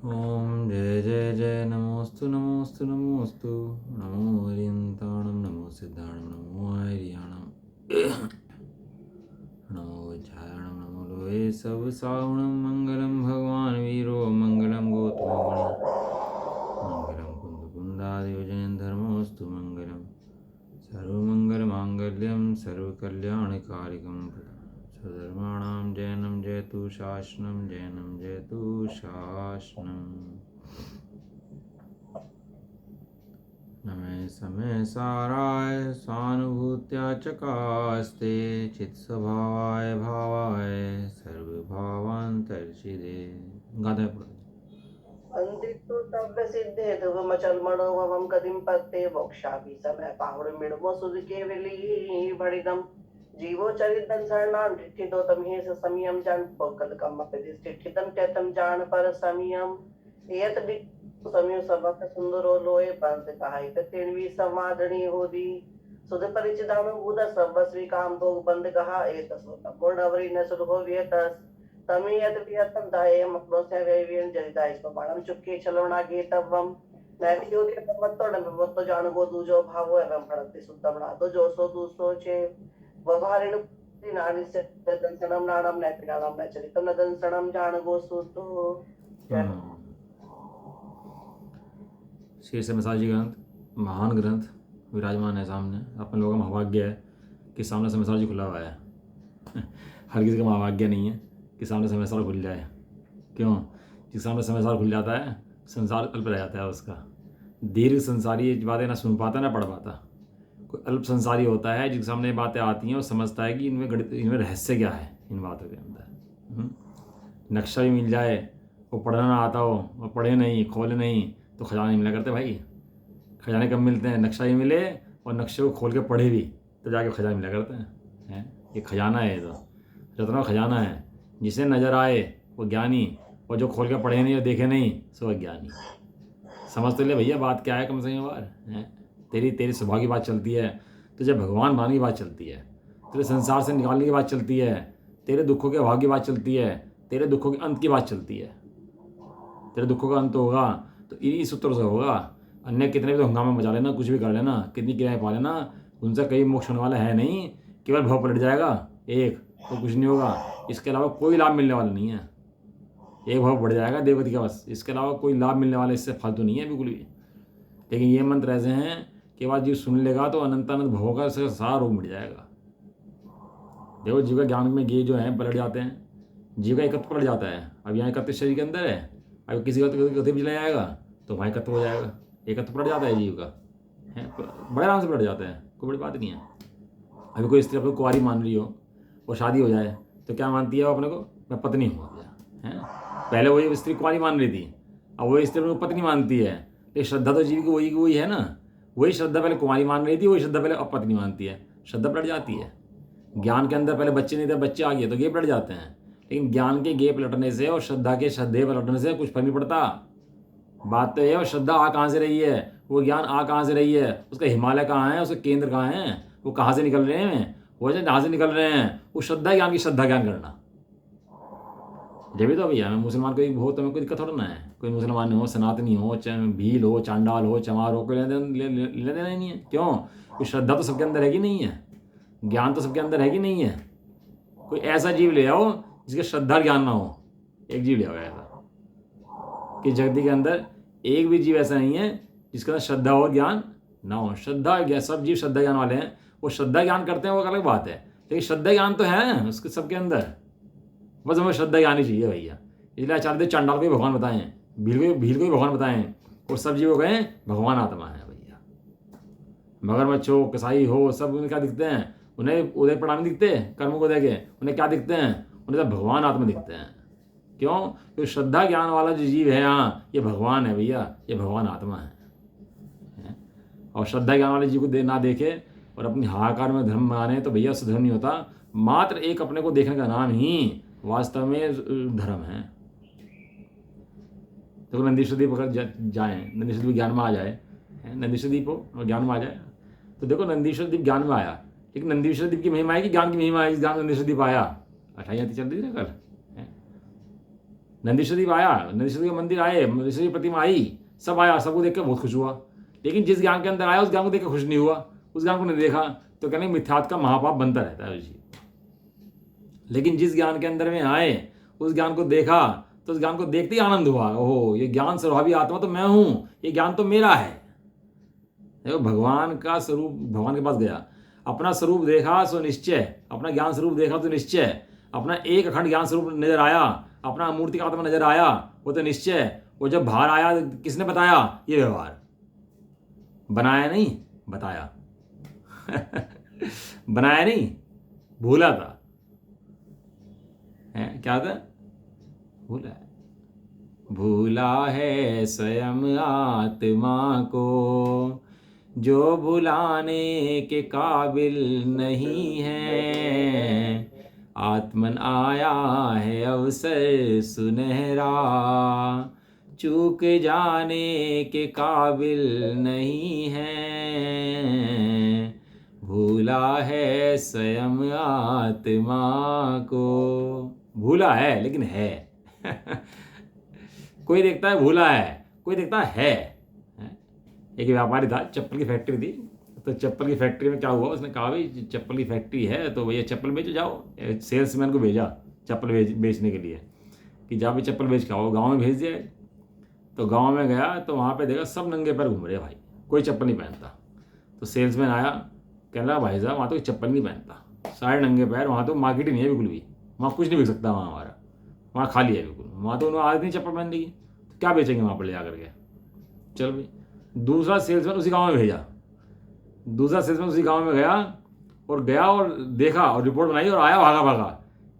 ओम जय जय जय नमोस्तु नमोस्तु नमोस्तु नमो हरियंताणं नमो सिद्धाणं नमो आर्याणं नमो विज्ञाणं नमो लोहे सब सावणं मंगलम भगवान वीरो मंगलम गोतमगण मंगलम कुंदकुंदादिवजन धर्मोस्तु मंगलम सर्वमंगलमांगल्यं सर्वकल्याणकारिकं स्वधर्माणां जयनं जयतु शासनं जयनं जयतु शासनम् नमे समय साराय स्वानुभूत्या चकास्ते चित्स्वभावाय भावाय सर्वभावान्तर्षिदे गाता है अंधितु तव्य सिद्धे ध्रुवमचल मनोभवम कदिम पत्ते मोक्षाभि समय पाहुड़ मिड़मो सुध केवली भड़िदम जीवो चरितन शरणान ठिठितो तमहेश समियम जान पोकल कम प्रतिष्ठितम चैतम जान पर समियम एत समियो सबक सुंदरो लोए पंथ कहाई तेणवी समादनी होदी सुध परिचिताम बुध सर्वस्वी काम भोग बंद कहा एक पूर्ण अवरी न सुध हो व्यतस तमीयत वियतम दायम अपनोस्य वेवियन जरिदा इस प्रमाणम चुक्के चलवना गेतवम नैतियोदय तमत्तोडम मत्तो जानुगो दूजो भावो एवं भड़ति सुद्धमना तो जो सो दूसो चे वभारिण नानि से दंसनम नाणम नैतिनाम नचरितम न दंसनम जानुगो सुतो शीर्ष मिसाजी ग्रंथ महान ग्रंथ विराजमान है सामने। अपन लोगों का महाभाग्य है कि सामने से मिसाजी खुला हुआ है। हर किसी का महाभाग्य नहीं है कि सामने समय साल खुल जाए। क्यों? जिस सामने समय साल खुल जाता है संसार अल्प रह जाता है उसका। दीर्घ संसारी बातें ना सुन पाता ना पढ़ पाता। कोई अल्प संसारी होता है जिसके सामने बातें आती हैं और समझता है कि इनमें गणित इनमें रहस्य क्या है इन बातों के अंदर। नक्शा भी मिल जाए वो पढ़ना ना आता हो और पढ़े नहीं खोले नहीं तो खजाना नहीं मिला करते भाई। खजाने कब मिलते हैं? नक्शा ही मिले और नक्शे को खोल के पढ़े भी तो जाके खजाना मिला करते हैं। ये खजाना है, ये तो रत्नों खजाना है। जिसे नज़र आए वो ज्ञानी और जो खोल के पढ़े नहीं और देखे नहीं सो अज्ञानी। समझ तो ले भैया बात क्या है कम से कम बार है। तेरी स्वभाव की बात चलती है, तुझे भगवान मानने की बात चलती है, तेरे संसार से निकालने की बात चलती है, तेरे दुखों के अभाव की बात चलती है, तेरे दुखों के अंत की बात चलती है। तेरे दुखों का अंत होगा तो इन्हीं सूत्रों से होगा। अन्य कितने भी तो हंगामा मचा लेना, कुछ भी कर लेना, कितनी क्रियाएं पा लेना, उनसे कहीं मोक्ष होने वाला है नहीं। केवल भव पलट जाएगा एक तो कुछ नहीं होगा। इसके अलावा कोई लाभ मिलने वाला नहीं है। एक भाव बढ़ जाएगा देवती का बस, इसके अलावा कोई लाभ मिलने वाला इससे फालतू नहीं है बिल्कुल भी। लेकिन ये मंत्र ऐसे हैं कि बाद जीव सुन लेगा तो अनंतानंद भवों का सारा रोग मिट जाएगा। देखो जीव का ज्ञान में ये जो है पलट जाते हैं। जीव का एकत्व पलट जाता है। अब यहाँ एकत्व शरीर के अंदर है, अब किसी का गति भी चला जाएगा तो वहाँ एकत्व हो जाएगा। एकत्व पलट जाता है जीव का, है बड़े आराम से पलट जाता है, कोई बड़ी बात नहीं है। अभी कोई स्त्री अपने कुंवारी मान रही हो और शादी हो जाए तो क्या मानती है वो अपने को? मैं पत्नी हूँ गया है। पहले वही स्त्री कुंवारी मान रही थी, अब वही स्त्री अपने को पत्नी मानती है। ये श्रद्धा तो जीव की वही है ना। वही श्रद्धा पहले कुंवारी मान रही थी, वही श्रद्धा पहले अब पत्नी मानती है। श्रद्धा पलट जाती है। ज्ञान के अंदर पहले बच्चे नहीं थे, बच्चे आ गए तो गे पलट जाते हैं। लेकिन ज्ञान के गे पलटने से और श्रद्धा के श्रद्धे पलटने से कुछ फर्क नहीं पड़ता। बात तो ये है श्रद्धा आ कहाँ से रही है, वो ज्ञान आ कहाँ से रही है, उसका हिमालय कहाँ है, उसके केंद्र कहाँ है, वो कहाँ से निकल रहे हैं, वो जहाँ से निकल रहे हैं वो श्रद्धा ज्ञान की श्रद्धा ज्ञान करना। जब भी तो भैया मैं मुसलमान कोई हो तो मैं कोई दिक्कत थोड़ा ना है। कोई मुसलमान हो, सनातनी हो, भील हो, चांडाल हो, चमार हो, कोई लेने देना ही नहीं है। क्यों? कोई श्रद्धा तो सबके अंदर है कि नहीं है, ज्ञान तो सबके अंदर है कि नहीं है। कोई ऐसा जीव ले आओ जिसके श्रद्धा ज्ञान ना हो। एक जीव ले आओ ऐसा कि जगती के अंदर एक भी जीव ऐसा नहीं है जिसके अंदर श्रद्धा और ज्ञान ना हो। श्रद्धा सब जीव श्रद्धा ज्ञान वाले हैं। वो श्रद्धा ज्ञान करते हैं वो अलग बात है, लेकिन श्रद्धा ज्ञान तो है उसके सबके अंदर। बस हमें श्रद्धा ज्ञान ही चाहिए भैया। इसलिए आचार्य देव चांडाल को भी भगवान बताएं, भील को भी भगवान बताएं, और सब जीवों कहें भगवान आत्मा है भैया। मगरमच्छ हो, कसाई हो, सब उन्हें क्या दिखते हैं? उन्हें उदय प्रणामी दिखते हैं कर्मों को देखे। उन्हें क्या दिखते हैं? उन्हें तो भगवान आत्मा दिखते हैं। क्यों? क्योंकि श्रद्धा ज्ञान वाला जो जीव है यहाँ ये भगवान है भैया, ये भगवान आत्मा है। और श्रद्धा ज्ञान वाले जीव को ना देखे और अपनी हाहाकार में धर्म माने तो भैया उससे धर्म नहीं होता। मात्र एक अपने को देखने का नाम ही वास्तव में धर्म है। तो नंदीश्वरदीप अगर जाए, नंदीश्वरदीप ज्ञान में आ जाए, नंदीश्वरदीप हो ज्ञान में आ जाए तो देखो नंदीश्वरदीप ज्ञान में आया, लेकिन नंदीश्वरदीप की महिमा है कि ज्ञान की महिमा है? इस ज्ञान में नंदीश्वरदीप आया। 28 चल रही थी ना कल। नंदीश्वरी आया, नंदीश्वरी का मंदिर आए, नंदीश्वरी प्रतिमा आई, सब आया, सबको देख के बहुत खुश हुआ। लेकिन जिस ज्ञान के अंदर आया उस ज्ञान को देख के खुश नहीं हुआ, उस ज्ञान को नहीं देखा, तो कहने मिथ्यात्व का महापाप बनता रहता है जी। लेकिन जिस ज्ञान के अंदर में आए, उस ज्ञान को देखा, तो उस ज्ञान को देखते ही आनंद हुआ, ओहो ये ज्ञान स्वभावी आत्मा तो मैं हूँ, ये ज्ञान तो मेरा है। देखो भगवान का स्वरूप, भगवान के पास गया, अपना स्वरूप देखा सो निश्चय, अपना ज्ञान स्वरूप देखा तो निश्चय, अपना एक अखंड ज्ञान स्वरूप नजर आया, अपना मूर्ति का आत्मा नजर आया, वो तो निश्चय। वो जब बाहर आया किसने बताया? ये व्यवहार बनाया नहीं, बताया बनाया नहीं, भूला था, है क्या था? भूला है, भूला है स्वयं आत्मा को, जो भुलाने के काबिल नहीं है। आत्मन आया है अवसर सुनहरा, चूक जाने के काबिल नहीं है। भूला है स्वयं आत्मा को, भूला है लेकिन है कोई देखता है भूला है, कोई देखता है। एक व्यापारी था, चप्पल की फैक्ट्री थी, तो चप्पल की फैक्ट्री में क्या हुआ, उसने कहा भाई चप्पल की फैक्ट्री है तो भैया चप्पल बेचो जाओ। सेल्समैन को भेजा चप्पल बेचने के लिए कि जा भी चप्पल बेच के आओ। गाँव में भेज दिया। तो गाँव में गया तो वहाँ पे देखा सब नंगे पैर घूम रहे भाई, कोई चप्पल नहीं पहनता। तो सेल्समैन आया, कह रहा भाई साहब वहाँ तो चप्पल नहीं पहनता, सारे नंगे पैर, वहाँ तो मार्केट ही नहीं है बिल्कुल भी, वहाँ कुछ नहीं बिक सकता, वहाँ हमारा वहाँ खाली है बिल्कुल, वहाँ तो उन्होंने आदत नहीं चप्पल पहनने की, तो क्या बेचेंगे वहाँ पर ले जाकर के। चल भाई दूसरा सेल्समैन उसी गाँव में भेजा, दूसरा सेल्समैन उसी गाँव में गया और देखा और रिपोर्ट बनाई और आया भागा भागा,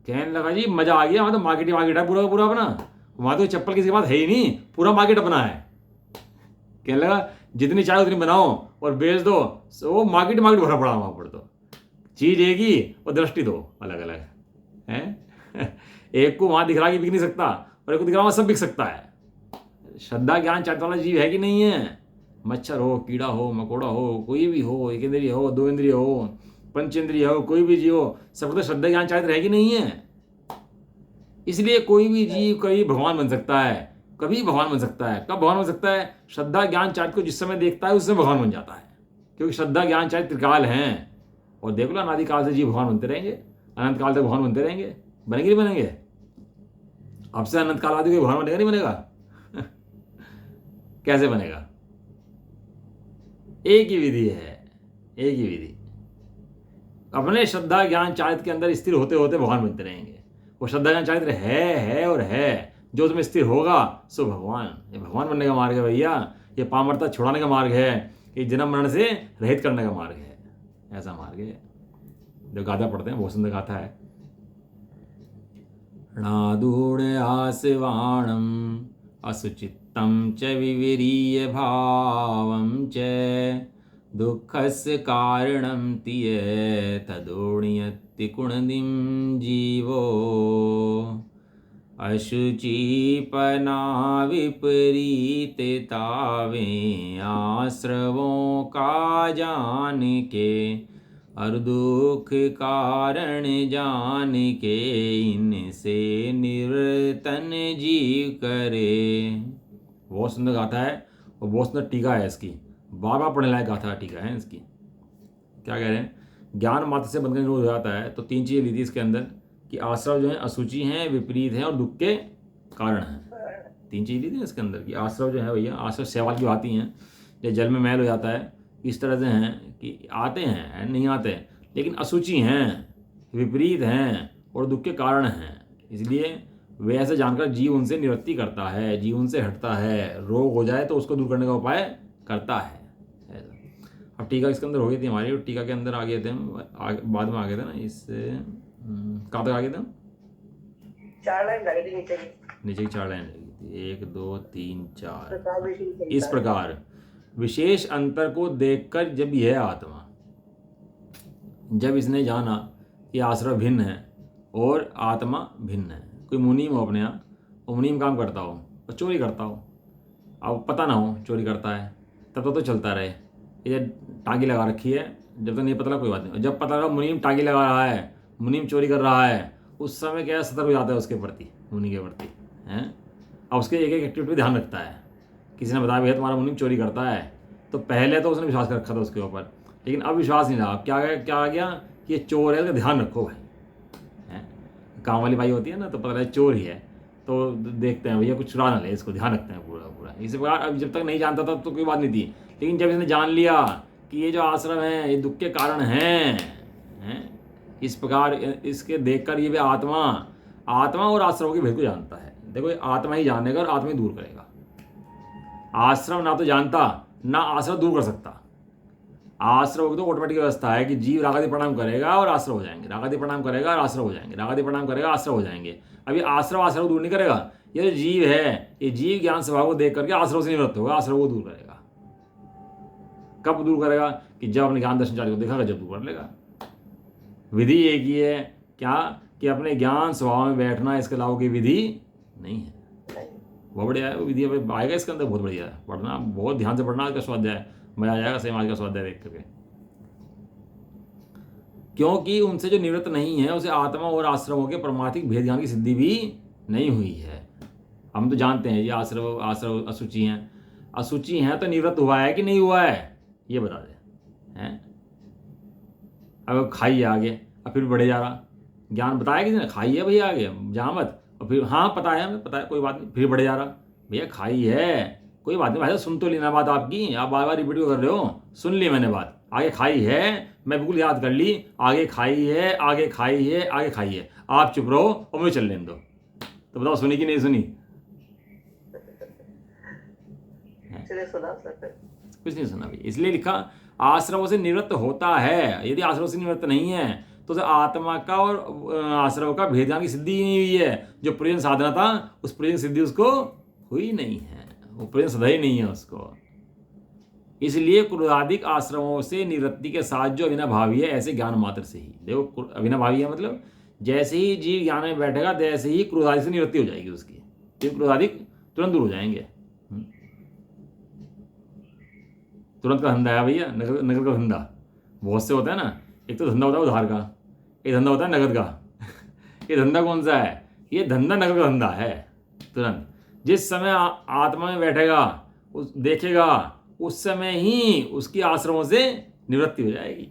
कहने लगा जी मजा आ गया, वहाँ तो मार्केट ही मार्केट है पूरा का पूरा अपना, वहाँ तो चप्पल किसी के पास है ही नहीं, पूरा मार्केट अपना है। कहने लगा जितनी चाहे उतनी बनाओ और बेच दो, वो मार्केट भरा पड़ा वहाँ पर, तो चीज एक ही और दृष्टि दो अलग अलग है एक को वहाँ दिख रहा कि बिक नहीं सकता और एक को दिख रहा वहाँ सब बिक सकता है। श्रद्धा ज्ञान चाहने वाला जीव है कि नहीं है? मच्छर हो, कीड़ा हो, मकोड़ा हो, कोई भी हो, एक इंद्रिय हो, दो इंद्रिय हो, पंचेंद्रिय हो, कोई भी जीव हो, सबको तो श्रद्धा ज्ञान चाहते रहेगी नहीं है। इसलिए कोई भी जीव कभी भगवान बन सकता है, कभी भगवान बन सकता है। कब भगवान बन सकता है? श्रद्धा ज्ञान चारित्र को जिस समय देखता है उस समय भगवान बन जाता है, क्योंकि श्रद्धा ज्ञान चारित्र त्रिकाल हैं। और देख लो अनादिकाल से जीव भगवान बनते रहेंगे, अनंत काल तक भगवान बनते रहेंगे। बनेंगे नहीं बनेंगे? अब से अनंत काल आदि कोई भगवान बनेगा नहीं बनेगा कैसे बनेगा? एक ही विधि है, एक ही विधि। अपने श्रद्धा ज्ञान चारित्र के अंदर स्थिर होते होते भगवान बनते रहेंगे। वो श्रद्धा ज्ञान चारित्र है और है, जो तुम्हें स्थिर होगा सो भगवान। ये भगवान बनने का मार्ग है भैया, ये पामरता छुड़ाने का मार्ग है, ये जन्म मरण से रहित करने का मार्ग है, ऐसा मार्ग है। जो गाथा पढ़ते हैं बहुत सुंदर गाथा है। णादूढ़ आसवाणम असुचित्तम च विविरीय भावम च दुःखस्य कारणं तिय तदोण्यति कुणदिं जीवो अशुचिपना विपरीत तावे आश्रवों का जान के और दुख कारण जान के इनसे निवर्तन जीव करे। बहुत सुंदर गाथा है और बहुत सुंदर टीका है इसकी, बार बार पढ़ने लायक गाथा टीका है इसकी। क्या कह रहे हैं? ज्ञान मात्र से बंधन निरोध हो जाता है तो तीन चीज़ें ली थी इसके अंदर कि आश्रव जो है अशुचि हैं, विपरीत हैं और दुख के कारण हैं। तीन चीज़ ली थी इसके अंदर कि आश्रव जो है भैया, आश्रव सवाल की भांति हैं, जैसे जल में मैल हो जाता है इस तरह से हैं कि आते हैं नहीं आते, लेकिन अशुचि हैं, विपरीत हैं और दुख के कारण हैं। इसलिए वे ऐसे जानकर जीव उनसे निवृत्ति करता है, जीव उनसे हटता है, रोग हो जाए तो उसको दूर करने का उपाय करता है। अब टीका इसके अंदर हो गई थी हमारी, और टीका के अंदर आ गए थे बाद में आ गए थे ना, इससे कहाँ तक आ गए थे? 4 लाइन लगी थी नीचे की 4 लाइन लगी थी, 1 2 3 4। इस प्रकार विशेष अंतर को देखकर जब यह आत्मा, जब इसने जाना कि आश्रय भिन्न है और आत्मा भिन्न है। कोई मुनीम हो अपने यहाँ, और मुनीम काम करता हो और चोरी करता हो, अब पता ना हो चोरी करता है, तब तो चलता रहे, ये टाँगी लगा रखी है, जब तक नहीं पता लगा कोई बात नहीं। जब पता लगा मुनीम टाँगी लगा रहा है, मुनीम चोरी कर रहा है, उस समय क्या सतर्क हो जाता है उसके प्रति, मुनि के प्रति हैं। अब उसके एक एक एक्टिविटी पे ध्यान रखता है। किसी ने बताया भैया तुम्हारा मुनीम चोरी करता है, तो पहले तो उसने विश्वास कर रखा था उसके ऊपर, लेकिन अब विश्वास नहीं रहा। अब क्या आ गया कि ये चोर है, इसका ध्यान रखो भाई, हैं। काम वाली भाई होती है ना, तो पता है चोर ही है, तो देखते हैं भैया कुछ चुरा ना ले, इसको ध्यान रखते हैं पूरा पूरा। इसी प्रकार अब जब तक नहीं जानता था तो कोई बात नहीं थी, लेकिन जब इसने जान लिया कि ये जो आश्रम है ये दुख के कारण हैं, इस प्रकार इसके देखकर ये भी आत्मा और आश्रम के भेद को जानता है। देखो ये आत्मा ही जानेगा और आत्मा ही दूर करेगा। आश्रम ना तो जानता ना आश्रम दूर कर सकता। आश्रम की तो ऑटोमेटिक व्यवस्था है कि जीव रागादि प्रणाम करेगा और आश्रम हो जाएंगे, रागादि प्रणाम करेगा और आश्रम हो जाएंगे, रागादि प्रणाम करेगा आश्रम हो जाएंगे। अभी आश्रम दूर नहीं करेगा। ये जो जीव है, ये जीव ज्ञान स्वभाव को देख करके आश्रम से निवृत्त होगा, आश्रम को दूर करेगा। कब दूर करेगा? कि जब अपने ज्ञान दर्शन चार्य को देखेगा, जब दूर कर लेगा। विधि एक ही है, क्या कि अपने ज्ञान स्वभाव में बैठना, इसके अलावा की विधि नहीं है। बहुत बढ़िया है वो विधि, आएगा इसके अंदर, बहुत बढ़िया है। पढ़ना, बहुत ध्यान से पढ़ना, आज का स्वाध्याय मजा आ जाएगा सेम आज का स्वाध्याय देख करके। क्योंकि उनसे जो निवृत्त नहीं है उसे आत्मा और आश्रमों के परमार्थिक भेद ज्ञान की सिद्धि भी नहीं हुई है। हम तो जानते हैं ये आश्रम अशुचि हैं, अशुचि हैं, तो निवृत्त हुआ है कि नहीं हुआ है ये बता दे, हैं। अब खाइए आगे, अब फिर बढ़े जा रहा, ज्ञान बताया किसी ने, खाइए भैया आगे जा मत, और फिर हाँ पता है कोई बात नहीं, फिर बढ़े जा रहा, भैया खाई है कोई बात नहीं भाई, सुन तो लेना बात आपकी, आप बार बार रिपीट कर रहे हो, सुन ली मैंने बात, आगे खाई है, मैं बिल्कुल याद कर ली, आगे खाई है, आगे खाई है, आगे खाई है, आप चुप रहो और मुझे चल लेने दो। तो बताओ सुनी कि नहीं सुनी? कुछ नहीं सुना भाई, इसलिए लिखा आश्रमों से निवृत्त होता है। यदि आश्रमों से निवृत्त नहीं है तो आत्मा का और आश्रम का भेद ज्ञान की सिद्धि ही नहीं हुई है। जो प्रयोजन साधना था उस प्रयोजन सिद्धि उसको हुई नहीं है, वो प्रयोजन सदा ही नहीं है उसको। इसलिए क्रोधाधिक आश्रमों से निवृत्ति के साथ जो अविनाभावी है, ऐसे ज्ञान मात्र से ही, देखो अविनाभावी है मतलब जैसे ही जीव ज्ञान में बैठेगा तैसे ही क्रोधाधिक से निवृत्ति हो जाएगी उसकी, तो क्रोधाधिक तुरंत दूर हो जाएंगे। तुरंत का धंधा है भैया, नगद का धंधा बहुत से होता है ना। एक तो धंधा होता है उधार का, एक धंधा होता है नगद का। ये धंधा कौन सा है? ये धंधा नगद का धंधा है। तुरंत जिस समय आत्मा में बैठेगा, उस देखेगा, उस समय ही उसकी आश्रमों से निवृत्ति हो जाएगी।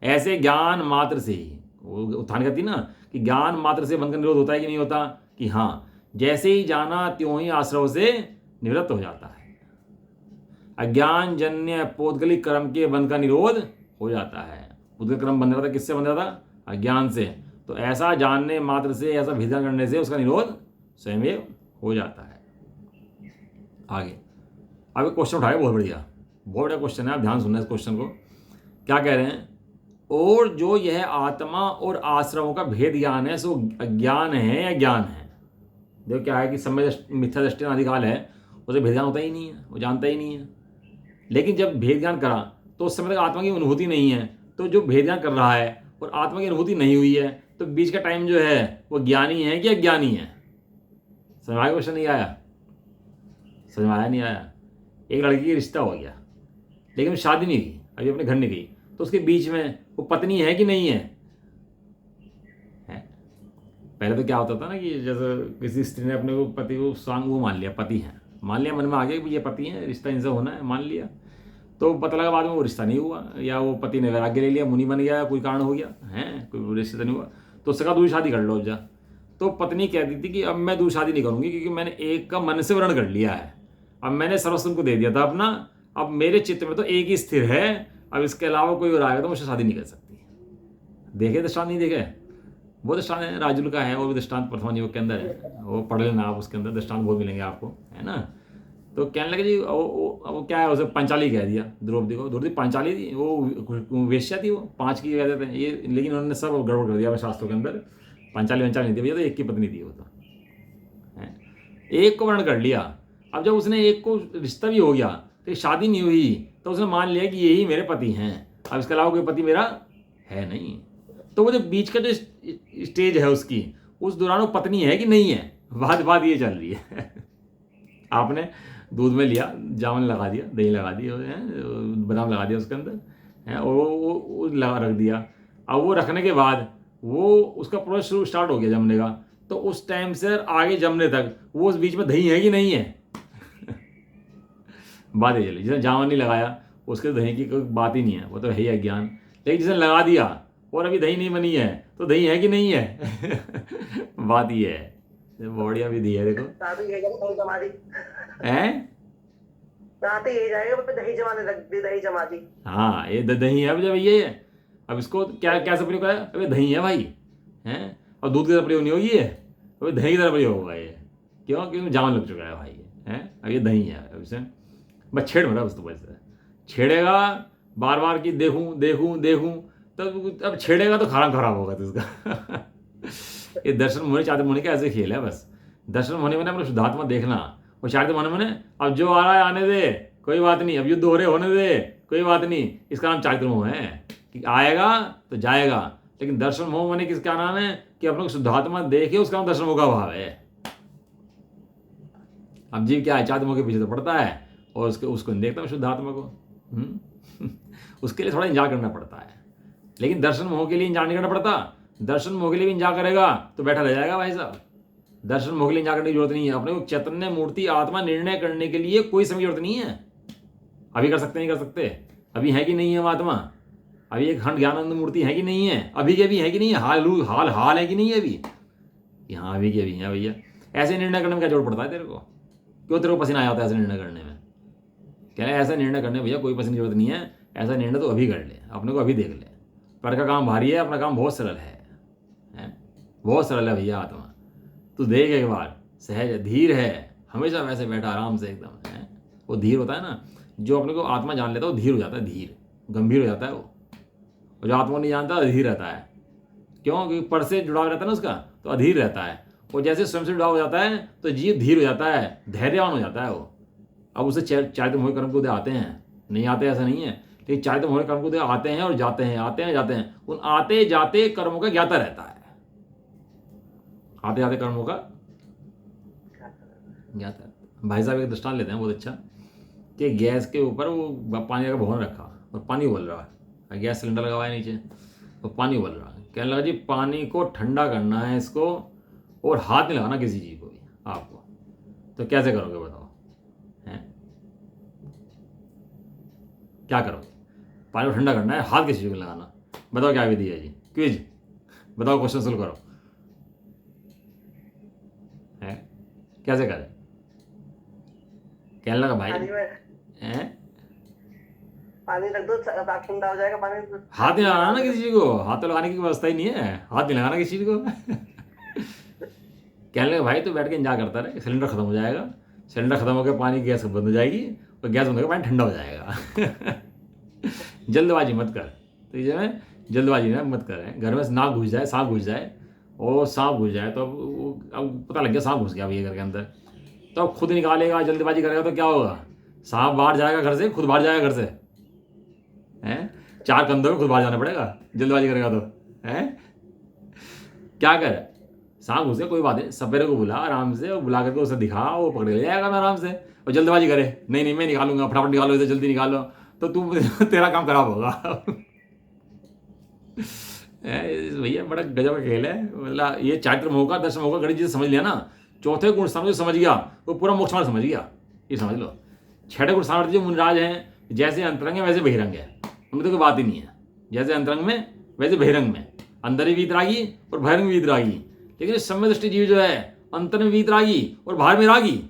ऐसे ज्ञान मात्र से ही, वो उत्थान कहती ना कि ज्ञान मात्र से बंधन निरोध होता है कि नहीं होता, कि हाँ, जैसे ही जाना त्यों ही आश्रम से निवृत्त हो जाता है। अज्ञान जन्य पौद्गलिक कर्म के बंध का निरोध हो जाता है। पौद्गलिक कर्म बंध रहा था, किससे बंध रहा था? अज्ञान से। तो ऐसा जानने मात्र से, ऐसा भेदन करने से उसका निरोध स्वयं हो जाता है। आगे अब क्वेश्चन उठाए, बहुत बढ़िया क्वेश्चन है, आप ध्यान सुनना इस क्वेश्चन को। क्या कह रहे हैं? और जो यह आत्मा और आश्रमों का भेद ज्ञान है सो अज्ञान है या ज्ञान है? देखो क्या है कि समय मिथ्या दृष्टि अनादिकाल है, उसे भेद ज्ञान होता ही नहीं है, वो जानता ही नहीं है। लेकिन जब भेद ज्ञान करा तो उस समय तक आत्मा की अनुभूति नहीं है, तो जो भेद ज्ञान कर रहा है और आत्मा की अनुभूति नहीं हुई है, तो बीच का टाइम जो है वो ज्ञानी है कि अज्ञानी है? समझ आया क्वेश्चन? नहीं आया? समझ में आया? नहीं आया? एक लड़की की रिश्ता हो गया, लेकिन शादी नहीं की, अभी अपने घर नहीं गई, तो उसके बीच में वो पत्नी है कि नहीं है? पहले तो क्या होता था ना कि जैसे किसी स्त्री ने अपने को पति को स्वांग वो मान लिया, पति है मान लिया, मन में आ गया कि ये पति है, रिश्ता इनसे होना है, मान लिया। तो पता लगा बाद में वो रिश्ता नहीं हुआ, या वो पति ने वैराग्य ले लिया, मुनि बन गया, कोई कारण हो गया है, कोई रिश्ता नहीं हुआ, तो उससे कहा दूसरी शादी कर लो जा। तो पत्नी कहती थी कि अब मैं दूसरी शादी नहीं करूंगी, क्योंकि मैंने एक का मन से वर्ण कर लिया है, अब मैंने सर्वस्व उनको दे दिया था अपना, अब मेरे चित्त में तो एक ही स्थिर है, अब इसके अलावा कोई और आएगा तो मुझसे शादी नहीं कर सकती। देखे दृष्टांत? नहीं देखे? वो दृष्टांत है, राजुल का है, और भी दृष्टांत प्रथम योग के अंदर है, वो पढ़ लेना आप, उसके अंदर दृष्टांत बहुत मिलेंगे आपको, है ना। तो कहने लगे जी वो क्या है, उसे पंचाली कह दिया द्रौपदी को। द्रौपदी पंचाली थी, वो वेश्या थी, वो 5 की कह देते हैं ये, लेकिन उन्होंने सब गड़बड़ कर दिया शास्त्रों के अंदर। पंचाली नहीं थी भैया, तो एक की पत्नी थी वो, तो है, एक को वर्ण कर लिया। अब जब उसने एक को रिश्ता भी हो गया, तो शादी नहीं हुई, तो उसने मान लिया कि यही मेरे पति हैं, अब इसके अलावा कोई पति मेरा है नहीं। तो वो जो बीच का जो स्टेज है उसकी, उस दौरान वो पत्नी है कि नहीं है, बात ये चल रही है। आपने दूध में लिया, जामुन लगा दिया, दही लगा दिया, बादाम लगा दिया उसके अंदर, है, और वो लगा रख दिया। अब वो रखने के बाद वो उसका प्रोसेस शुरू स्टार्ट हो गया जमने का, तो उस टाइम से आगे जमने तक वो उस बीच में दही है कि नहीं है? बात ये चली, जिसने जामन नहीं लगाया उसके तो दही की कोई बात ही नहीं है, वो तो है ही अज्ञान। लेकिन जिसने लगा दिया और अभी दही नहीं बनी है तो दही है कि नहीं है? बात ये है, बढ़िया विधि है देखो। साथ ही ये जाएगा दही जमा दी, हैं? साथ ही ये जाएगा दही जमाने लग दी, दही जमा दी। हाँ, ये दही है, अब जब ये है, अब इसको क्या कैसे प्रयोग है? अबे दही है भाई, हैं? और दूध की तरह प्रयोग नहीं होगी ये, अबे दही की तरह प्रयोग होगा ये। क्यों? क्योंकि जामन लग चुका है भाई ये, हैं? अब ये दही है, अब इसे बस छेड़ मेरा, बस तो वैसे छेड़ेगा बार बार कि देखूं देखूं देखूं, तब अब छेड़ेगा तो खराब होगा तो इसका। ये दर्शन मोहनी चारित्र मोहनी का ऐसे खेल है बस। दर्शन मोहनी मैंने अपना शुद्धात्मा देखना, और चारित्र मोहनी मैंने अब जो आ रहा है आने दे, कोई बात नहीं, अब युद्ध हो रहे होने दे, कोई बात नहीं, इसका नाम चारित्र मोह है कि आएगा तो जाएगा। लेकिन दर्शन मोह मैंने किसका नाम है कि अपने को शुद्धात्मा देखे, उसका नाम दर्शन मोह का भाव है। अब जीव क्या है, चारित्र मोह के पीछे तो पड़ता है और उसको नहीं देखता मैं शुद्धात्मा को। उसके लिए थोड़ा इंतजार करना पड़ता है, लेकिन दर्शन मोह के लिए इंतजार नहीं करना पड़ता। दर्शन मोह के लिए भी इंतजार करेगा तो बैठा रह जाएगा भाई साहब। दर्शन मोह के लिए इंतजार करने की जरूरत नहीं है। अपने को चैतन्य मूर्ति आत्मा निर्णय करने के लिए कोई समय जरूरत नहीं है। अभी कर सकते नहीं कर सकते, अभी है कि नहीं है आत्मा, अभी एक खंड ज्ञानानंद मूर्ति है कि नहीं है, अभी के भी है कि नहीं है, हाल है कि नहीं है अभी, हाँ अभी के भी है भैया। ऐसे निर्णय करने में क्या जरूरत पड़ता है तेरे को? क्यों तेरे को पसीना आ जाता है ऐसे निर्णय करने में? कह रहे ऐसा निर्णय करने भैया कोई पसीने की जरूरत नहीं है, ऐसा निर्णय तो अभी कर ले, अपने को अभी देख ले। पर का काम भारी है, अपना काम बहुत सरल है, बहुत सरल है भैया आत्मा। तू देख एक बार, सहज धीर है, हमेशा वैसे बैठा आराम से एकदम है। वो धीर होता है ना, जो अपने को आत्मा जान लेता है वो धीर हो जाता है, धीर गंभीर हो जाता है वो। और जो आत्मा नहीं जानता अधीर रहता है। क्यों? क्योंकि पर से जुड़ाव रहता है ना उसका, तो अधीर रहता है। और जैसे स्वयं से जुड़ाव हो जाता है तो जीव धीर हो जाता है, धैर्यवान हो जाता है वो। अब उसे चारित्र मोह कर्म को आते हैं, नहीं आते ऐसा नहीं है, लेकिन चारित्र मोह कर्म को आते हैं और जाते हैं, आते हैं जाते हैं। उन आते जाते कर्मों का ज्ञाता रहता है, आते जाते कर्मों का ज्ञाता। भाई साहब एक दृष्टांत लेते हैं बहुत अच्छा, कि गैस के ऊपर वो पानी का भगोना रखा और पानी उबल रहा है, गैस सिलेंडर लगा हुआ है नीचे, तो पानी उबल रहा है। कहने लगा जी पानी को ठंडा करना है इसको, और हाथ नहीं लगाना किसी चीज़ को भी आपको, तो कैसे करोगे बताओ? हैं? क्या करोगे? पानी को ठंडा करना है, हाथ किसी चीज़ को लगाना, बताओ क्या विधि है जी? क्विज बताओ, क्वेश्चन सोल्व करो, है कैसे करें? कहने लगा भाई हैं पानी रख दो, ठंडा हो जाएगा पानी। हाथ नहीं लगाना ना किसी चीज को, हाथ तो लगाने की व्यवस्था ही नहीं है, हाथ नहीं लगाना किसी चीज को। कहने लगा भाई तो बैठ के इंतजार करता रहे, सिलेंडर खत्म हो जाएगा, सिलेंडर खत्म होकर पानी गैस बंद हो जाएगी, और गैस बंद होकर पानी ठंडा हो जाएगा। जल्दबाजी मत कर, तो ये जो है जल्दबाजी ना मत करें। घर में नाक घुस जाए, सांप घुस जाए, और सांप घुस जाए तो अब पता लग गया सांप घुस गया भैया घर के अंदर, तो अब खुद निकालेगा, जल्दबाजी करेगा तो क्या होगा? सांप बाहर जाएगा घर से, खुद बाहर जाएगा घर से, हैं? 4 कंधों में खुद बाहर जाना पड़ेगा, जल्दबाजी करेगा तो, हैं? क्या करे? सांप घुसे कोई बात नहीं, सपेरे को बुला आराम से, और बुला करके उसे दिखा, वो पकड़ ले जाएगा मैं आराम से। और जल्दबाजी करे, नहीं मैं निकालूंगा, फटाफट निकालो इसे, जल्दी निकालो, तो तू तेरा काम खराब होगा। भैया बड़ा गजब का खेल है, मतलब ये चारित्र मोह का, दर्शन मोह का गणित जिसे समझ लिया ना, चौथे गुण स्थान को समझ गया वो पूरा मोक्ष मार्ग समझ गया, ये समझ लो। 6ठे गुण स्थान जो मुनिराज हैं, जैसे अंतरंग है वैसे बहिरंग है, उनमें तो कोई बात ही नहीं है। जैसे अंतरंग में वैसे बहिरंग में, अंदर भी वीतरागी और बाहर में वीतरागी। लेकिन सम्य दृष्टि जीव जो है, अंतर में वीतरागी और बाहर में रागी,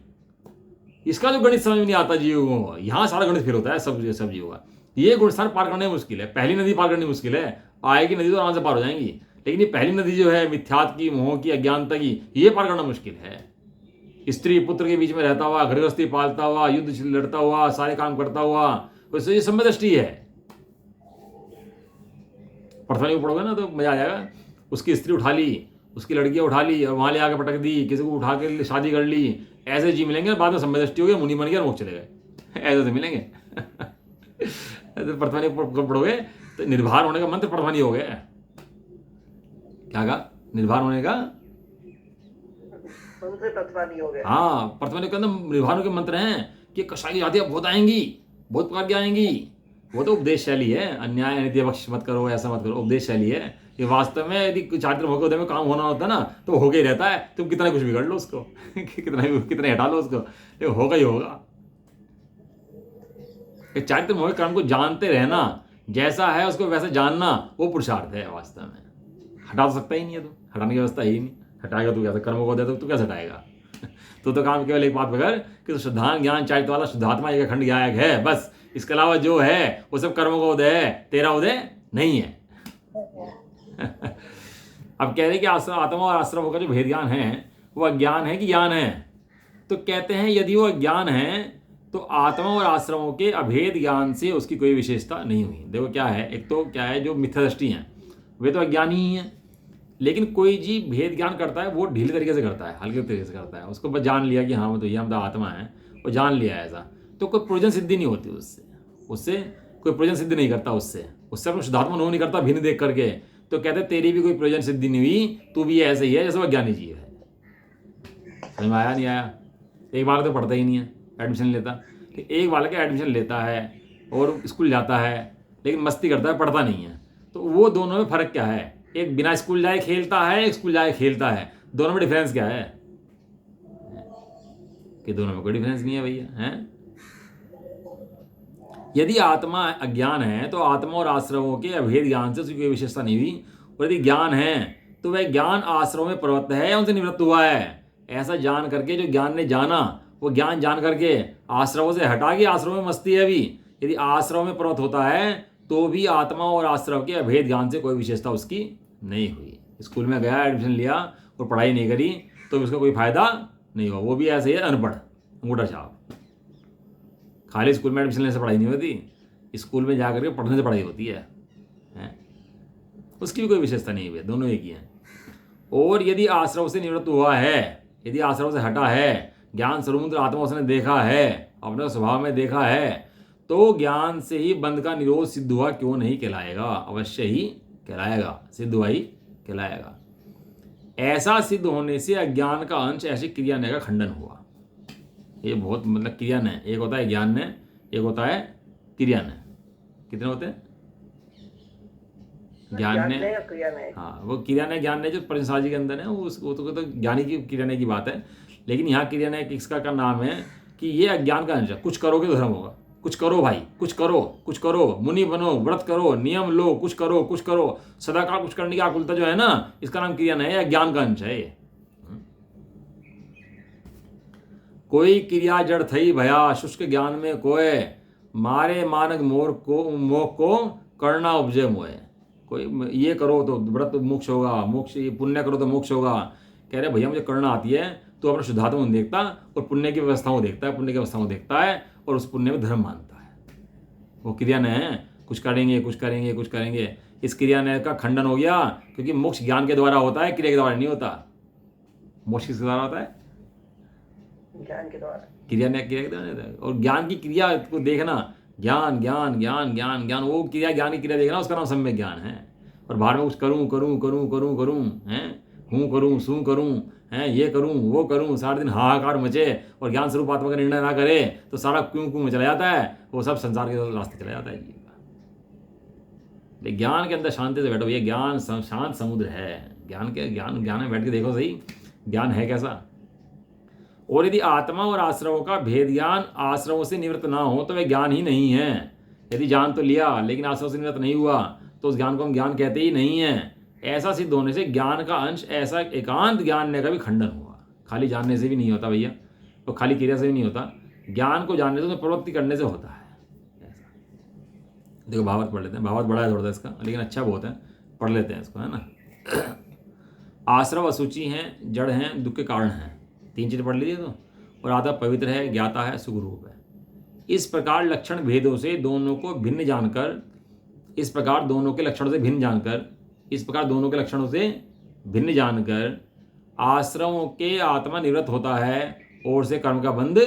इसका जो गणित समझ में नहीं आता जीव को, यहाँ सारा गणित फिर होता है सब जीव का। ये गुण स्थान पार करने मुश्किल है, पहली नदी पार करनी मुश्किल है, आएगी नदी तो आराम से पार हो जाएंगी, लेकिन ये पहली नदी जो है मिथ्यात्व की, मोह की, अज्ञानता की, ये पार करना मुश्किल है। स्त्री पुत्र के बीच में रहता हुआ, घर गृहस्थी पालता हुआ, युद्ध लड़ता हुआ, सारे काम करता हुआ, वैसे ये सम्य दृष्टि है। प्रथम को पढ़ोगे ना तो मजा आ जाएगा। उसकी स्त्री उठा ली, उसकी लड़कियां उठा ली और वहां ले आकर पटक दी, किसी को उठा के शादी कर ली, ऐसे जी मिलेंगे, बाद में सम्य दृष्टि हो गया, मुनि बन गया, मोक्ष चले गए, ऐसे तो मिलेंगे। प्रथम पढ़ोगे तो निर्भर होने का मंत्र प्रथम हो गया। क्या कहा? निर्भर होने का प्रतिभानी हो गया। हाँ, प्रतिभानी के अंदर निर्भर के मंत्र हैं कि कसाई जातियां बहुत आएंगी, बहुत प्रकार की आएंगी, वो तो उपदेश शैली है, अन्याय अनित्य पक्ष मत करो, ऐसा मत करो, उपदेश शैली है। ये वास्तव में यदि चारित्र महोदय में काम होना होता ना तो हो ही रहता है, तुम कितना कुछ बिगड़ लो उसको कितना हटा लो उसको, लेकिन होगा ही होगा। चारित्र मोह कर्म को जानते रहना, जैसा है उसको वैसे जानना, वो पुरुषार्थ है वास्तव में। हटा तो सकता ही नहीं है, तो हटाने की व्यवस्था ही नहीं। हटाएगा तू कैसे? कर्म को दे तो तू कैसे हटाएगा? तो काम केवल एक बात बगैर कि तो शुद्धांग ज्ञान चारित्र वाला शुद्धात्मा एक अखंड ज्ञायक है, बस। इसके अलावा जो है वो सब कर्मों का उदय है, तेरा उदय नहीं है। अब कह रहे कि आत्मा और आश्रम का जो भेद ज्ञान है वो अज्ञान है कि ज्ञान है? तो कहते हैं यदि वो अज्ञान है तो आत्मा और आश्रमों के अभेद ज्ञान से उसकी कोई विशेषता नहीं हुई। देखो क्या है, एक तो क्या है, जो मिथ्या दृष्टि हैं वे तो अज्ञानी ही हैं, लेकिन कोई जीव भेद ज्ञान करता है वो ढीले तरीके से करता है, हल्के तरीके से करता है। उसको बस जान लिया कि हाँ तो ये हम तो आत्मा है, वो जान लिया ऐसा, तो कोई प्रयोजन सिद्धि नहीं होती उससे कोई प्रयोजन सिद्धि नहीं करता, उससे अपना शुद्धात्मा नहीं करता भिन्न देख करके। तो कहते तेरी भी कोई प्रयोजन सिद्धि नहीं हुई, तू भी ऐसे ही है जैसे वो अज्ञानी जीव है। समझ में आया नहीं आया? एक बार तो पढ़ता ही नहीं है, एडमिशन लेता, एक बालक एडमिशन लेता है और स्कूल जाता है लेकिन मस्ती करता है, पढ़ता नहीं है। तो वो दोनों में फर्क क्या है? एक बिना स्कूल जाए खेलता है, एक स्कूल जाए खेलता है, दोनों में डिफरेंस क्या है? कि दोनों में कोई डिफरेंस नहीं है भैया, हैं? यदि आत्मा अज्ञान है तो आत्मा और आश्रमों के अभेद ज्ञान से उसकी कोई विशेषता नहीं हुई, और यदि ज्ञान है तो वह ज्ञान आश्रमों में प्रवृत्त है या उनसे निवृत्त हुआ है? ऐसा जान करके जो ज्ञान ने जाना, वो ज्ञान जान करके आश्रमों से हटा के आश्रमों में मस्ती है अभी। यदि आश्रम में प्रवृत्त होता है तो भी आत्मा और आश्रम के अभेद ज्ञान से कोई विशेषता उसकी नहीं हुई। स्कूल में गया, एडमिशन लिया और पढ़ाई नहीं करी तो उसका कोई फायदा नहीं हुआ, वो भी ऐसे ही अनपढ़ अंगूठा छाप। खाली स्कूल में एडमिशन लेने से पढ़ाई नहीं होती, स्कूल में जाकर के पढ़ने से पढ़ाई होती है? उसकी भी कोई विशेषता नहीं हुई, दोनों एक ही हैं। और यदि आश्रम से निवृत्त हुआ है, यदि आश्रम से हटा है, ज्ञान समुद्र आत्मा उसने देखा है, अपने स्वभाव में देखा है, तो ज्ञान से ही बंध का निरोध सिद्ध हुआ क्यों नहीं कहलाएगा? अवश्य ही कहलाएगा, सिद्ध हुआ ही कहलाएगा। ऐसा सिद्ध होने से अज्ञान का अंश ऐसी क्रिया नय का खंडन हुआ। ये बहुत मतलब क्रिया नय, एक होता है ज्ञान नय, एक होता है क्रिया नय। कितने होते हैं? ज्ञान ने, हाँ वो क्रिया ने ज्ञान ने जो पंचसाजी के अंदर है वो तो ज्ञानी की क्रिया ने की बात है। लेकिन यहाँ क्रिया ने इसका का नाम है कि ये अज्ञान का अंश है। कुछ करोगे तो धर्म होगा, कुछ करो भाई, कुछ करो, कुछ करो, मुनि बनो, व्रत करो, नियम लो, कुछ करो, कुछ करो, सदाकाल कुछ करने की आकुलता जो है ना, इसका नाम क्रिया नहीं है, ज्ञान का अंश है ये। कोई क्रिया जड़ थई भया शुष्क ज्ञान में कोय, मारे मानक मोर को मोह को करना उपजे मोए। कोई ये करो तो व्रत मोक्ष होगा, मोक्ष पुण्य करो तो मोक्ष होगा। कह रहे भैया मुझे करना आती है, तो अपना शुद्धात्मा को देखता और पुण्य की व्यवस्थाओं देखता है, पुण्य की व्यवस्थाओं देखता है और उस पुण्य में धर्म मानता है। वो क्रिया नय है, कुछ करेंगे कुछ करेंगे कुछ करेंगे। इस क्रिया नय का खंडन हो गया, क्योंकि मोक्ष ज्ञान के द्वारा होता है, क्रिया के द्वारा नहीं होता। मोक्ष किसके द्वारा होता है? ज्ञान के द्वारा। क्रिया नय क्रिया के द्वारा होता है। और ज्ञान की क्रिया को देखना, ज्ञान ज्ञान ज्ञान ज्ञान ज्ञान, वो क्रिया ज्ञान की क्रिया देखना, उसका नाम सम्यक ज्ञान है। और बाहर में कुछ करूं करूं करूं करूं करूं हैं, हूँ करूं सू करूं हैं, ये करूं वो करूं, सारा दिन हाहाकार मचे और ज्ञान स्वरूप आत्मा का निर्णय ना करे तो सारा क्यों क्यों में चला जाता है, वो सब संसार के रास्ते चला जाता है जीव का। ज्ञान के अंदर शांति से बैठो, ये ज्ञान शांत समुद्र है। ज्ञान में बैठ के देखो सही, ज्ञान है कैसा। और यदि आत्मा और आश्रमों का भेद ज्ञान आश्रमों से निवृत्त ना हो तो वह ज्ञान ही नहीं है। यदि जान तो लिया लेकिन आश्रम से निवृत्त नहीं हुआ तो उस ज्ञान को हम ज्ञान कहते ही नहीं है। ऐसा सिद्ध होने से ज्ञान का अंश ऐसा एकांत ज्ञान का भी खंडन हुआ। खाली जानने से भी नहीं होता भैया, तो खाली क्रिया से भी नहीं होता, ज्ञान को जानने से, प्रवृत्ति करने से होता है। ऐसा देखो, भावार्थ पढ़ लेते हैं। भावार्थ बड़ा है थोड़ा सा इसका, लेकिन अच्छा बहुत है, पढ़ लेते हैं इसको, है ना। आश्रव असूचि हैं, जड़ हैं, दुख के कारण हैं, 3 चीज़ पढ़ लीजिए तो। और आत्मा पवित्र है, ज्ञाता है, सुखरूप है। इस प्रकार लक्षण भेदों से दोनों को भिन्न जानकर, इस प्रकार दोनों के लक्षणों से भिन्न जानकर आश्रमों के आत्मा निवृत्त होता है और से कर्म का बंध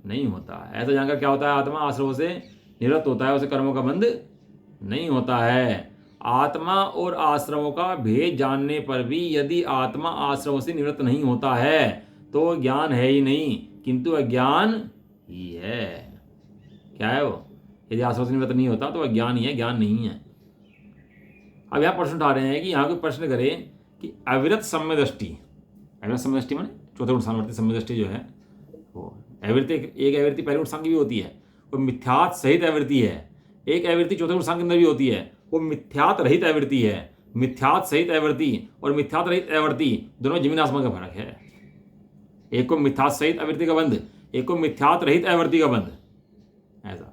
नहीं होता है। ऐसा जानकर क्या होता है? आत्मा आश्रमों से निवृत्त होता है, उसे कर्मों का बंध नहीं होता है। आत्मा और आश्रमों का भेद जानने पर भी यदि आत्मा आश्रमों से निवृत्त नहीं होता है तो ज्ञान है ही नहीं, किंतु अज्ञान ही है। क्या है वो? यदि आश्रव से निवृत्त नहीं होता तो वह ज्ञान ही है, ज्ञान नहीं है। अब यहाँ प्रश्न उठा रहे हैं कि यहाँ कोई प्रश्न करे कि अविरत सम्य दृष्टि, अविरत सम्य दृष्टि माने चौथे गुण सामर्थ्य सम्य दृष्टि जो है वो अवृत्ति, एक अवृत्ति पहले गुण सांग की भी होती है, वो मिथ्यात सहित अवृत्ति है। एक अवृत्ति चौथे गुण सांग के अंदर भी होती है, वो मिथ्यात रहित अवृत्ति है। मिथ्यात सहित अवृत्ति और मिथ्यात रहित अवृत्ति दोनों में जमीन आसमान का फर्क है। एक को मिथ्यात सहित अवृत्ति का बंध, एक को मिथ्यात रहित अवृत्ति का बंध। ऐसा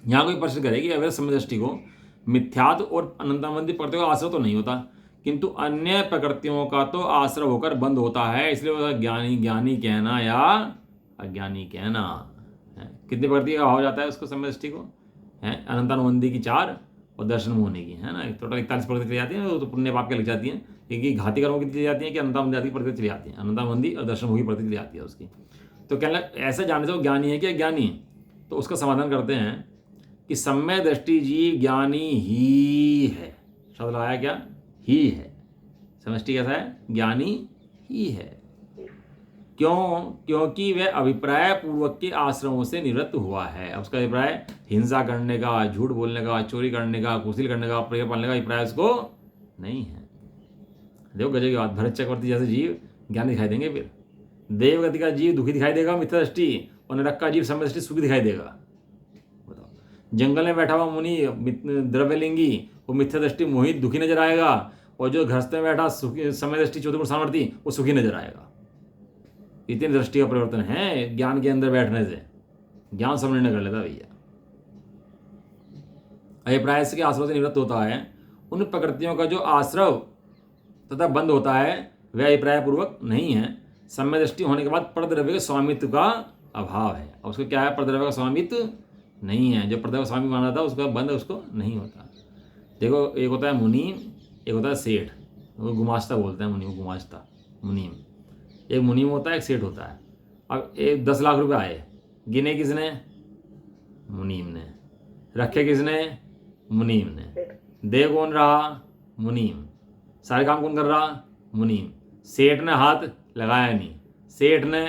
यहाँ कोई प्रश्न करे कि अवैध सम्य दृष्टि को मिथ्यात और अनंतावंती प्रकृतियों का आश्रय तो नहीं होता, किंतु अन्य प्रकृतियों का तो आश्रय होकर बंद होता है, इसलिए वह ज्ञानी ज्ञानी कहना या अज्ञानी कहना है। कितनी प्रकृति का भाव जाता है उसको सम्य दृष्टि को है? अनंतानुबंधी की 4 और दर्शन मोहनी की है ना, टोटल 41 प्रकृति चली जाती है। तो पुण्य पाप के लग जाती हैं, क्योंकि घाती कर्मों की चली जाती है कि अनंतानुबंधी प्रकृति चली जाती है, अनंतानुबंधी और दर्शन मोही प्रकृति चली जाती है उसकी। तो कहना ऐसा जानने से वो ज्ञानी है कि अज्ञानी। तो उसका समाधान करते हैं कि सम्य दृष्टि जी ज्ञानी ही है। शब्द लगाया क्या? ही है। समष्टि कैसा है? ज्ञानी ही है। क्यों? क्योंकि वह अभिप्राय पूर्वक के आश्रमों से निवृत्त हुआ है। अब उसका अभिप्राय हिंसा करने का, झूठ बोलने का, चोरी करने का, कुशील करने का, प्रेम पालने का अभिप्राय उसको नहीं है। देखो गजब की बात, भरत चक्रवर्ती जैसे जीव ज्ञानी दिखाई देंगे, फिर देवगति का जीव दुखी दिखाई देगा मिथ्या दृष्टि, और नरक का जीव सम्य दृष्टि सुखी दिखाई देगा। बताओ, जंगल में बैठा हुआ मुनि द्रव्यलिंगी वो मिथ्या दृष्टि मोहित दुखी नजर आएगा, और जो घरस्थ में बैठा सुखी सम्य दृष्टि चौथे गुण सामर्थी वो सुखी नजर आएगा। इतनी दृष्टि का परिवर्तन है ज्ञान के अंदर बैठने से। ज्ञान सब निर्णय कर लेता भैया। अभिप्राय से आश्रव से निवृत्त होता है, उन प्रकृतियों का जो आश्रव तथा बंद होता है वह अभिप्राय पूर्वक नहीं है। सम्य दृष्टि होने के बाद परद्रव्य के स्वामित्व का अभाव है। और उसको क्या है? परद्रव्य का स्वामित्व नहीं है। जो परद्रव्य का स्वामी माना था उसका बंद उसको नहीं होता। देखो, एक होता है मुनीम, एक होता है सेठ। वो गुमाश्ता बोलते हैं, मुनीम गुमाश्ता, मुनीम। एक मुनीम होता है, एक सेठ होता है। अब एक 10 लाख रुपए आए, गिने किसने? मुनीम ने। रखे किसने? मुनीम ने। दे कौन रहा? मुनीम। सारे काम कौन कर रहा? मुनीम। सेठ ने हाथ लगाया नहीं, सेठ ने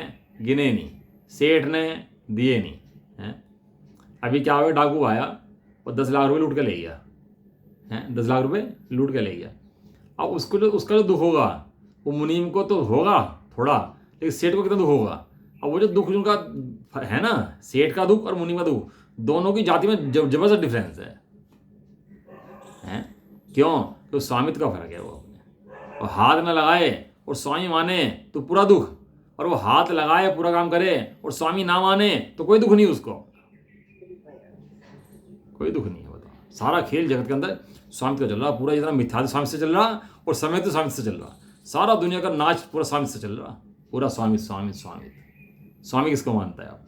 गिने नहीं, सेठ ने दिए नहीं हैं। अभी क्या हुआ? डाकू आया और 10 लाख रुपए लूट के ले गया हैं, 10 लाख रुपए लूट के ले गया। अब उसका जो दुख होगा वो मुनीम को तो होगा थोड़ा, लेकिन सेठ को कितना दुख होगा? अब वो जो दुख उनका है ना, सेठ का दुख और मुनीम का दुख, दोनों की जाति में जबरदस्त डिफरेंस है। क्यों? तो स्वामित्व का फर्क है। वो अपने और हाथ न लगाए और स्वामी माने तो पूरा दुख, और वो हाथ लगाए पूरा काम करे और स्वामी ना माने तो कोई दुख नहीं, उसको कोई दुख नहीं है। बताओ, सारा खेल जगत के अंदर स्वामित्व का चल रहा पूरा, जितना मिथ्या स्वामित्व से चल रहा और समय तो स्वामित्व से चल रहा। सारा दुनिया का नाच पूरा स्वामित्व से चल रहा, पूरा स्वामी स्वामी स्वामी। स्वामी किसको मानता है अपना?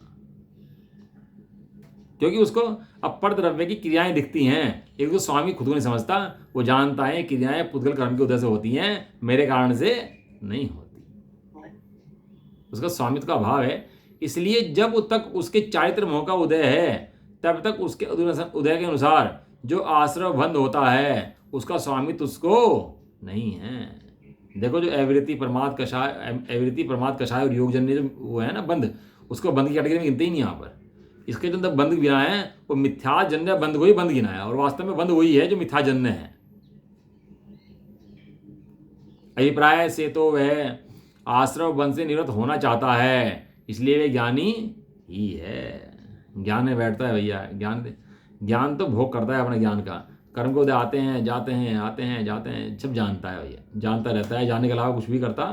क्योंकि उसको अपर द्रव्य की क्रियाएं दिखती हैं। एक तो स्वामी खुद को नहीं समझता, वो जानता है क्रियाएं पुद्गल कर्म के उदय से होती हैं, मेरे कारण से नहीं होती। उसका स्वामित्व का अभाव है। इसलिए जब तक उसके चारित्र मोह का उदय है तब तक उसके उदय के अनुसार जो आश्रय बंद होता है उसका स्वामित्व उसको नहीं है। देखो, जो अवृत्ति प्रमाद कषाय और योगजन्य जो वो है ना बंद, उसको बंद की कैटेगरी में गिनते ही नहीं यहाँ पर। इसके जो अंदर बंद गिना है वो मिथ्याजन्य बंद को ही बंद गिना है, और वास्तव में बंद वही है जो मिथ्याजन्य है। अभिप्राय से तो वह आश्रव बंद से निवृत्त होना चाहता है, इसलिए वे ज्ञानी ही है। ज्ञान में बैठता है भैया। ज्ञान तो भोग करता है अपने ज्ञान का। कर्म को आते हैं जाते हैं, आते हैं जाते हैं, सब जानता है भैया, जानता रहता है। जानने के अलावा कुछ भी करता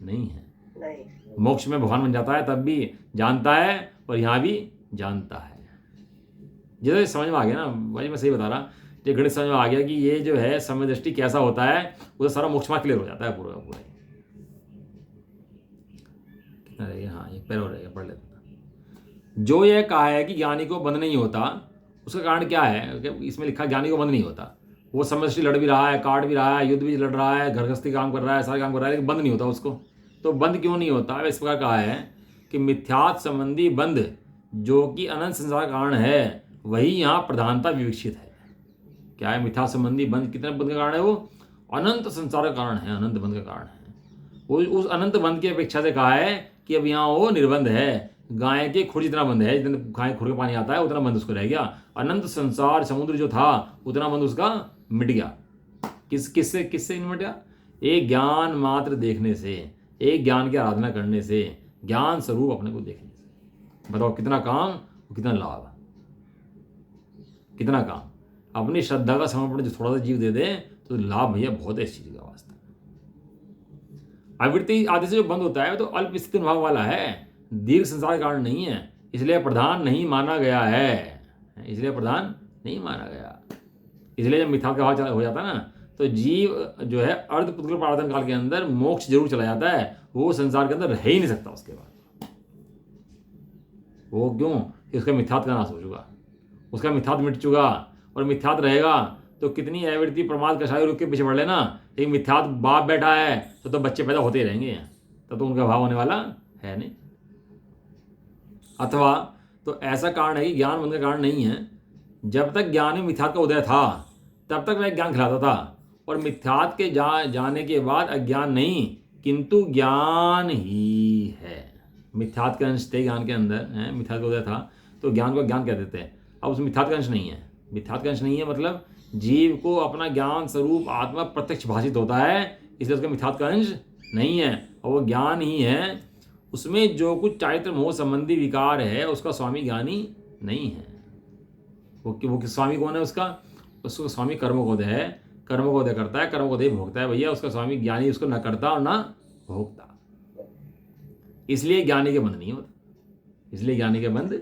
नहीं है। मोक्ष में भगवान बन जाता है तब भी जानता है, और यहाँ भी जानता है। जैसे समझ में आ गया ना भाई, मैं सही बता रहा, जो गणित समझ में आ गया कि ये जो है समय दृष्टि कैसा होता है, वो तो सारा मोक्ष में क्लियर हो जाता है पूरा का पूरा। कितना रहेगा? हाँ, एक पैर और रहेगा, पढ़ लेते। जो यह कहा है कि ज्ञानी को बंध नहीं होता, उसका कारण क्या है? इसमें लिखा ज्ञानी को बंध नहीं होता। वो समय दृष्टि लड़ भी रहा है, काट भी रहा है, युद्ध भी लड़ रहा है, घर गृहस्थी काम कर रहा है, सारे काम कर रहा है, लेकिन बंद नहीं होता उसको। तो बंद क्यों नहीं होता? इस प्रकार कहा है कि मिथ्यात् संबंधी बंध जो कि अनंत संसार का कारण है वही यहाँ प्रधानता विवक्षित है। क्या है? मिथ्या संबंधी बंध। कितने बंध का कारण है? वो अनंत संसार का कारण है, अनंत बंध का कारण है। वो उस अनंत बंध की अपेक्षा से कहा है कि अब यहाँ वो निर्बंध है, गाय के खुर जितना बंद है, जितना गाय खुर का पानी आता है उतना बंद उसको रह गया। अनंत संसार समुद्र जो था उतना बंद उसका मिट गया। किससे किससे मिट गया? एक ज्ञान मात्र देखने से, एक ज्ञान की आराधना करने से, ज्ञान स्वरूप अपने को देखने से। बताओ कितना काम और कितना लाभ, कितना काम। अपनी श्रद्धा का समर्पण जो थोड़ा सा जीव दे दे तो लाभ भैया बहुत है इस चीज का वास्ता। आवृत्ति आदि से जो बंद होता है तो अल्प स्थिति अनुभाव वाला है, दीर्घ संसार के कारण नहीं है, इसलिए प्रधान नहीं माना गया है, इसलिए प्रधान नहीं माना गया। इसलिए जब मिथ्या का भाव हो जाता है ना तो जीव जो है अर्ध पुत्र प्रार्थना काल के अंदर मोक्ष जरूर चला जाता है, वो संसार के अंदर रह ही नहीं सकता उसके बाद। वो क्यों? कि उसका मिथ्यात्व का नाश हो चुका, उसका मिथ्यात्व मिट चुका। और मिथ्यात्व रहेगा तो कितनी आवृत्ति प्रमाद कषाय रुक के पीछे बढ़ लेना, एक मिथ्यात्व बाप बैठा है तो बच्चे पैदा होते ही रहेंगे, तब तो उनका भाव होने वाला है नहीं। अथवा तो ऐसा कारण है कि ज्ञान बंद का कारण नहीं है। जब तक ज्ञान में मिथ्यात्व का उदय था तब तक मैं ज्ञान खिलाता था, और मिथ्यात्व के जाने के बाद अज्ञान नहीं किंतु ज्ञान ही है। मिथ्यात्व के अंश थे ज्ञान के अंदर है, मिथ्यात्व का उदय था तो ज्ञान को ज्ञान कह देते हैं। अब उसमें मिथ्यात्व का अंश नहीं है। मिथ्यात्व का अंश नहीं है मतलब जीव को अपना ज्ञान स्वरूप आत्मा प्रत्यक्ष भाषित होता है, इसलिए उसका मिथ्यात्व का अंश नहीं है, और वो ज्ञान ही है। उसमें जो कुछ चारित्र मोह संबंधी विकार है उसका स्वामी ज्ञानी नहीं है। वो स्वामी कौन है उसका? उसका स्वामी कर्मोदय है, कर्मोदय करता है, कर्मोदय भोगता है भैया। उसका स्वामी ज्ञानी उसको न करता और न भोगता, इसलिए ज्ञानी के बंध नहीं होता, इसलिए ज्ञानी के बंध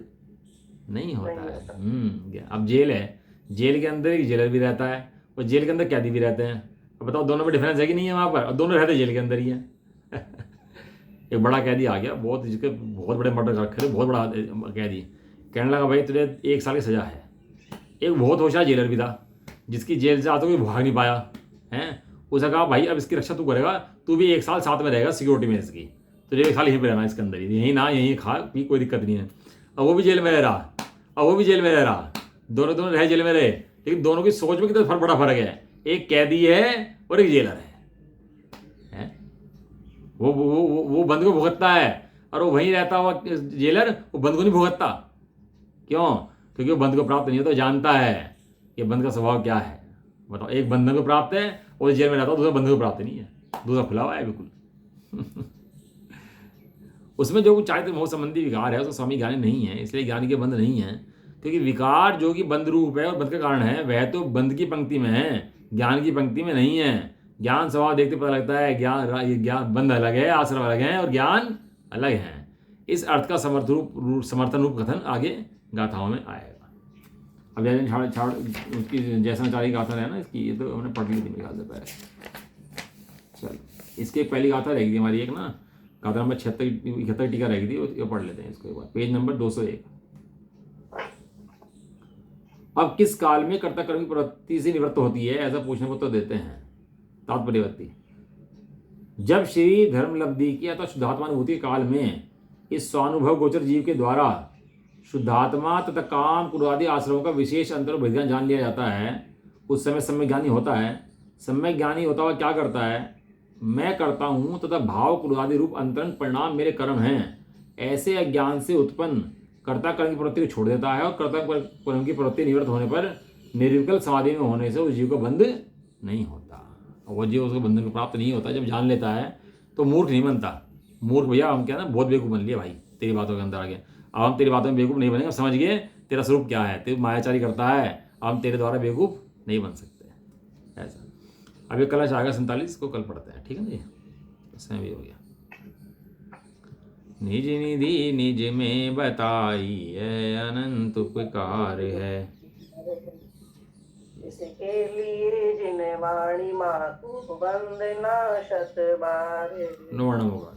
नहीं होता है। अब जेल है, जेल के अंदर एक जेलर भी रहता है और जेल के अंदर कैदी भी रहते हैं। अब बताओ दोनों में डिफरेंस है कि नहीं है वहाँ पर? और दोनों रहते जेल के अंदर ही है। एक बड़ा कैदी आ गया, बहुत जिसके बहुत बड़े मर्डर रखे, बहुत बड़ा कैदी, कहने लगा भाई तुझे 1 साल की सजा है। एक बहुत होशियार जेलर भी था जिसकी जेल से आते हुए भाग नहीं पाया है, उसने कहा भाई अब इसकी रक्षा तू करेगा, तू भी 1 साल साथ में रहेगा सिक्योरिटी में इसकी, तुझे 1 साल यहीं पर रहना इसके अंदर ही, यहीं ना यहीं खा पी, कोई दिक्कत नहीं है। अब वो भी जेल में रह रहा, अब वो भी जेल में रह रहा, दोनों दोनों रहे जेल में रहे, लेकिन दोनों की सोच में कितना बड़ा फर्क है। एक कैदी है और एक जेलर है। वो बंद को भुगतता है और वो वहीं रहता हुआ जेलर वो बंद को नहीं भुगतता। क्यों? क्योंकि वो बंद को प्राप्त नहीं होता, जानता है कि बंद का स्वभाव क्या है। बताओ, एक बंधन को प्राप्त है और जेल में रहता है, दूसरा बंधन को प्राप्त नहीं है, दूसरा खुला हुआ है बिल्कुल। उसमें जो कुछ चारित्र मोह संबंधी विकार है उसका स्वामी ज्ञानी नहीं है, इसलिए ज्ञानी के बंध नहीं है। क्योंकि विकार जो कि बंध रूप है और बंध का कारण है वह तो बंध की पंक्ति में है, ज्ञान की पंक्ति में नहीं है। ज्ञान स्वभाव देखते पता लगता है ज्ञान बंध अलग है, आश्रम अलग है और ज्ञान अलग है। इस अर्थ का समर्थन रूप कथन आगे गाथाओं में आएगा। अब जैसे उसकी जैसनाचारी गाथा है ना इसकी, ये तो हमने पढ़ ली थी मेरे ख्याल से पहले। चल इसकी एक पहली गाथा रहेगी हमारी, एक ना गाथा नंबर 71 टीका रहेगी थी, वो पढ़ लेते हैं इसको एक बार, पेज नंबर 201। अब किस काल में कर्ता कर्म की प्रवृत्ति से निवृत्त होती है, ऐसा पूछने को तो देते हैं। तात्पर्यवृत्ति, जब श्री धर्मलब्धि की अथवा शुद्धात्मानुभूति के काल में इस स्वानुभव गोचर जीव के द्वारा शुद्धात्मा तथा काम क्रोधादि आश्रमों का विशेष अंतर और भेदज्ञान जान लिया जाता है, उस समय सम्यक ज्ञानी होता है। सम्यक ज्ञानी होता हुआ क्या करता है? मैं करता हूँ तथा भाव क्रोधादि रूप अंतरंग परिणाम मेरे कर्म हैं, ऐसे अज्ञान से उत्पन्न कर्ता कर्म की प्रवृत्ति को छोड़ देता है, और कर्ता कर्म की प्रवृत्ति निवृत्त होने पर निर्विकल्प समाधि में होने से उस जीव को बंध नहीं होता। और वह जीव उसको बंधन को प्राप्त नहीं होता जब जान लेता है, तो मूर्ख नहीं बनता। मूर्ख भैया हम क्या ना बहुत बेवकूफ़ बन लिए भाई तेरी बातों के अंदर आगे। अब हम तेरी बातों में बेवकूफ़ नहीं बनेंगे, समझ गए तेरा स्वरूप क्या है, तेरी मायाचारी करता है, अब हम तेरे द्वारा बेवकूफ़ नहीं बन सकते। ऐसा अब ये कलश आएगा 47 को कल पढ़ते हैं, ठीक है ना जी, समय भी हो गया। निज निधि निज में बताई है अनंत उपकार है, इसके लिए जिन वाणी मातु वंदना शत बार। नवर्ण होगा।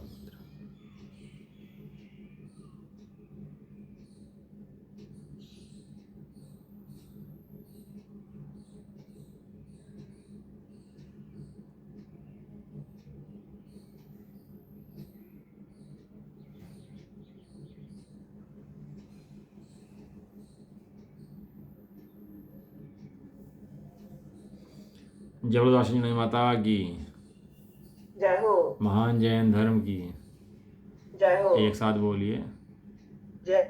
जबरदस्ती माता की जय हो। महान जैन धर्म की जय हो। एक साथ बोलिए। जय